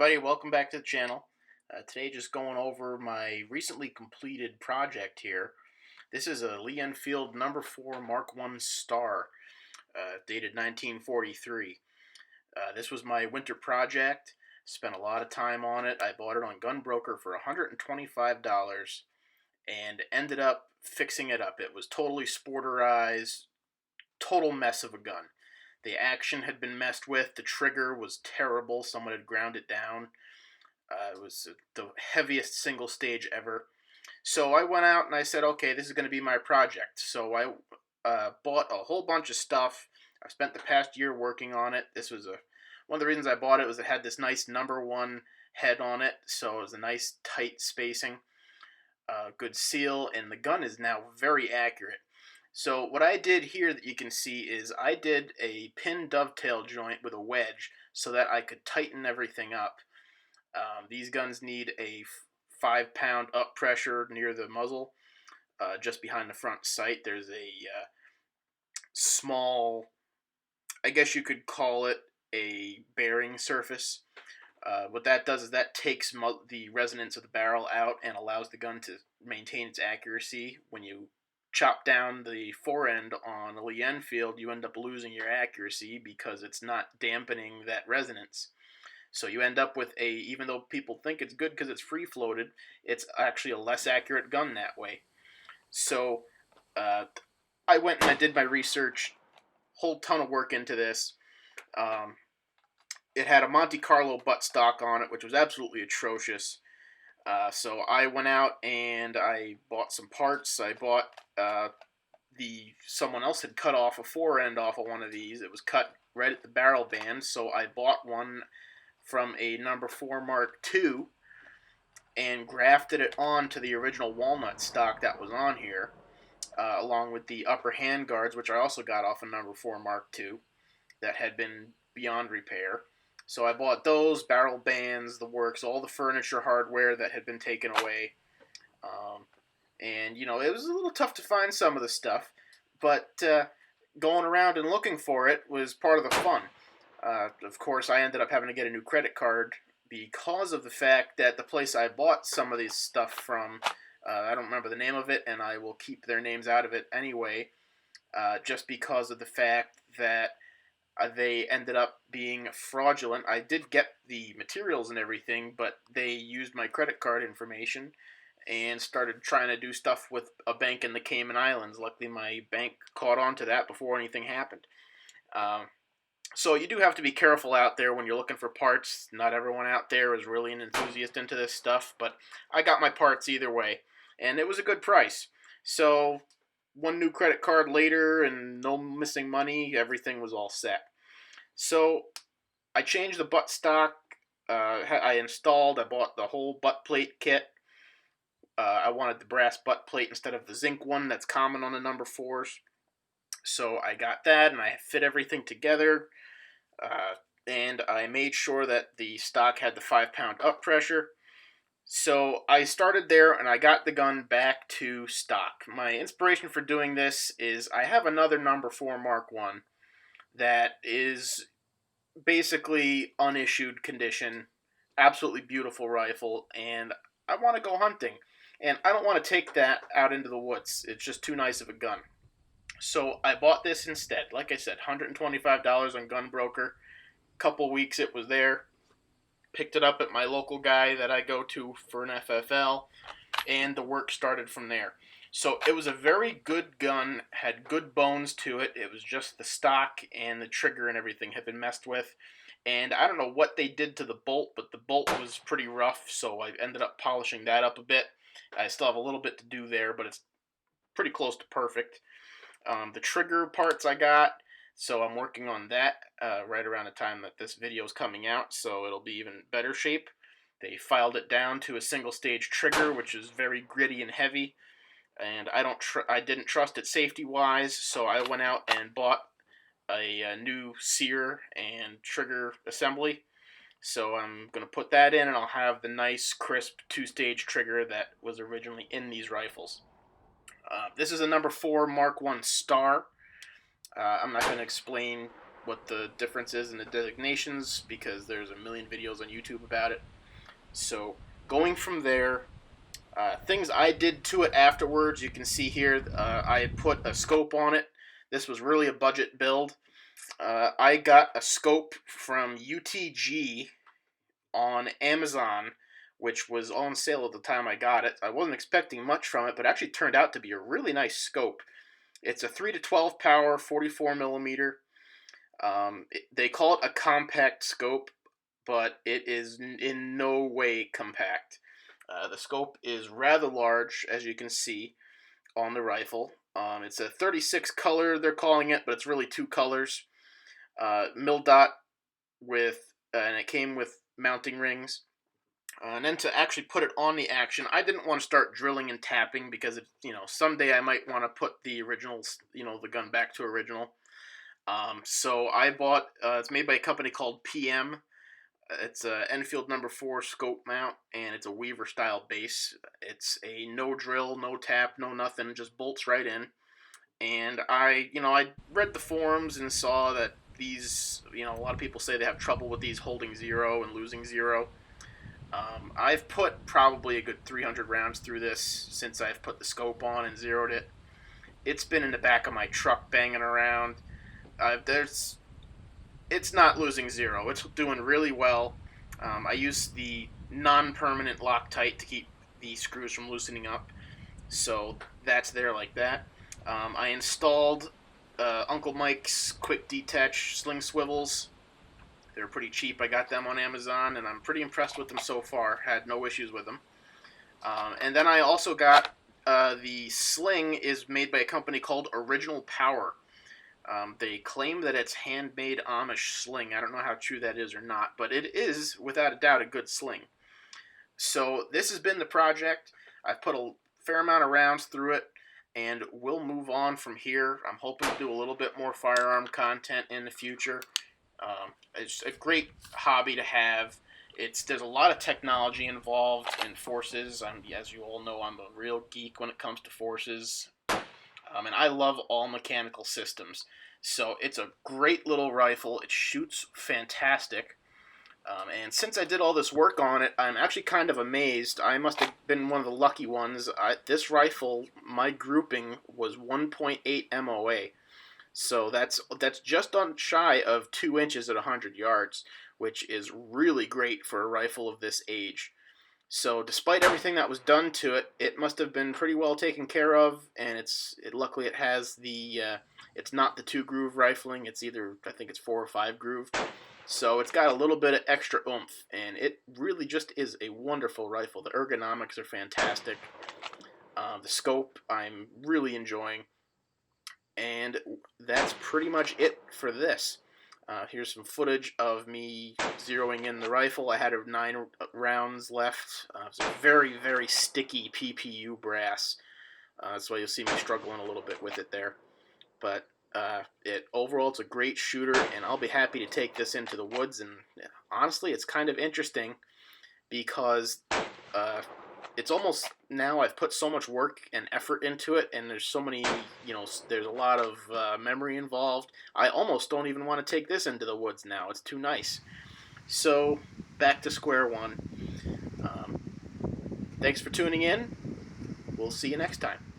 everybody, welcome back to the channel. Today just going over my recently completed project here. This is a Lee Enfield number 4 Mark 1 Star, dated 1943. This was my winter project. Spent a lot of time on it. I bought it on Gunbroker for $125 and ended up fixing it up. It was totally sporterized, total mess of a gun. The action had been messed with. The trigger was terrible. Someone had ground it down. It was the heaviest single stage ever. So I went out and I said, okay, this is going to be my project. So I bought a whole bunch of stuff. I spent the past year working on it. This was one of the reasons I bought it was it had this nice number 1 head on it. So it was a nice tight spacing, good seal, and the gun is now very accurate. So what I did here that you can see is I did a pin dovetail joint with a wedge so that I could tighten everything up. These guns need a 5-pound up pressure near the muzzle, just behind the front sight. There's a small, I guess you could call it a bearing surface. What that does is that takes the resonance of the barrel out and allows the gun to maintain its accuracy. When you chop down the forend on a Lee Enfield, you end up losing your accuracy because it's not dampening that resonance. So you end up with even though people think it's good because it's free-floated, it's actually a less accurate gun that way. So I went and I did my research, whole ton of work into this. It had a Monte Carlo buttstock on it, which was absolutely atrocious. So I went out and I bought some parts. I bought someone else had cut off a forend off of one of these. It was cut right at the barrel band, so I bought one from a number 4 Mark II and grafted it onto the original walnut stock that was on here, along with the upper hand guards, which I also got off a number 4 Mark II that had been beyond repair. So I bought those, barrel bands, the works, all the furniture hardware that had been taken away. And, you know, it was a little tough to find some of the stuff, but going around and looking for it was part of the fun. Of course, I ended up having to get a new credit card because of the fact that the place I bought some of this stuff from, I don't remember the name of it, and I will keep their names out of it anyway, just because of the fact that they ended up being fraudulent. I did get the materials and everything, but they used my credit card information and started trying to do stuff with a bank in the Cayman Islands. Luckily, my bank caught on to that before anything happened. So you do have to be careful out there when you're looking for parts. Not everyone out there is really an enthusiast into this stuff, but I got my parts either way, and it was a good price. So one new credit card later and no missing money, everything was all set. So I changed the buttstock. I bought the whole butt plate kit. I wanted the brass butt plate instead of the zinc one that's common on the number 4s. So I got that and I fit everything together. And I made sure that the stock had the 5-pound up pressure. So I started there and I got the gun back to stock. My inspiration for doing this is I have another number 4 Mark I that is basically unissued condition, absolutely beautiful rifle, and I want to go hunting. And I don't want to take that out into the woods. It's just too nice of a gun. So I bought this instead. Like I said, $125 on Gunbroker. Couple weeks it was there. Picked it up at my local guy that I go to for an FFL, and the work started from there. So it was a very good gun, had good bones to it. It was just the stock and the trigger and everything had been messed with. And I don't know what they did to the bolt, but the bolt was pretty rough, so I ended up polishing that up a bit. I still have a little bit to do there, but it's pretty close to perfect. The trigger parts I got, so I'm working on that right around the time that this video is coming out, so it'll be even better shape. They filed it down to a single stage trigger, which is very gritty and heavy, and I didn't trust it safety wise, so I went out and bought a new sear and trigger assembly. So I'm going to put that in, and I'll have the nice crisp 2-stage trigger that was originally in these rifles. This is a number 4 Mark I Star. I'm not going to explain what the difference is in the designations because there's a million videos on YouTube about it. So going from there, things I did to it afterwards, you can see here, I put a scope on it. This was really a budget build. I got a scope from UTG on Amazon, which was on sale at the time I got it. I wasn't expecting much from it, but it actually turned out to be a really nice scope. It's a 3 to 12 power, 44 millimeter. They call it a compact scope, but it is in no way compact. The scope is rather large, as you can see on the rifle. It's a 36 color, they're calling it, but it's really 2 colors. Mil dot with, and it came with mounting rings. And then to actually put it on the action, I didn't want to start drilling and tapping because someday I might want to put the originals, the gun back to original. So I bought. It's made by a company called PM. It's a Enfield No. 4 scope mount, and it's a Weaver style base. It's a no drill, no tap, no nothing, just bolts right in. And I read the forums and saw that these, a lot of people say they have trouble with these holding zero and losing zero. I've put probably a good 300 rounds through this since I've put the scope on and zeroed it. It's been in the back of my truck banging around. It's not losing zero. It's doing really well. I use the non-permanent Loctite to keep the screws from loosening up, so that's there like that. I installed Uncle Mike's quick detach sling swivels. They're pretty cheap. I got them on Amazon, and I'm pretty impressed with them so far. Had no issues with them. And then I also got the sling is made by a company called Original Power. They claim that it's handmade Amish sling. I don't know how true that is or not, but it is, without a doubt, a good sling. So this has been the project. I've put a fair amount of rounds through it, and we'll move on from here. I'm hoping to do a little bit more firearm content in the future. It's a great hobby to have. There's a lot of technology involved in forces. As you all know, I'm a real geek when it comes to forces. And I love all mechanical systems. So it's a great little rifle. It shoots fantastic. And since I did all this work on it, I'm actually kind of amazed. I must have been one of the lucky ones. This rifle, my grouping was 1.8 MOA. So that's just on shy of 2 inches at 100 yards, which is really great for a rifle of this age. So despite everything that was done to it, it must have been pretty well taken care of, and luckily it has it's not the 2 groove rifling. It's either, I think it's 4 or 5 groove. So it's got a little bit of extra oomph, and it really just is a wonderful rifle. The ergonomics are fantastic. The scope I'm really enjoying. And that's pretty much it for this. Here's some footage of me zeroing in the rifle. I had 9 rounds left. It's a very, very sticky PPU brass. That's why you'll see me struggling a little bit with it there. But overall, it's a great shooter, and I'll be happy to take this into the woods. And honestly, it's kind of interesting because it's almost, now I've put so much work and effort into it, and there's so many, there's a lot of memory involved. I almost don't even want to take this into the woods now. It's too nice. So, back to square one. Thanks for tuning in. We'll see you next time.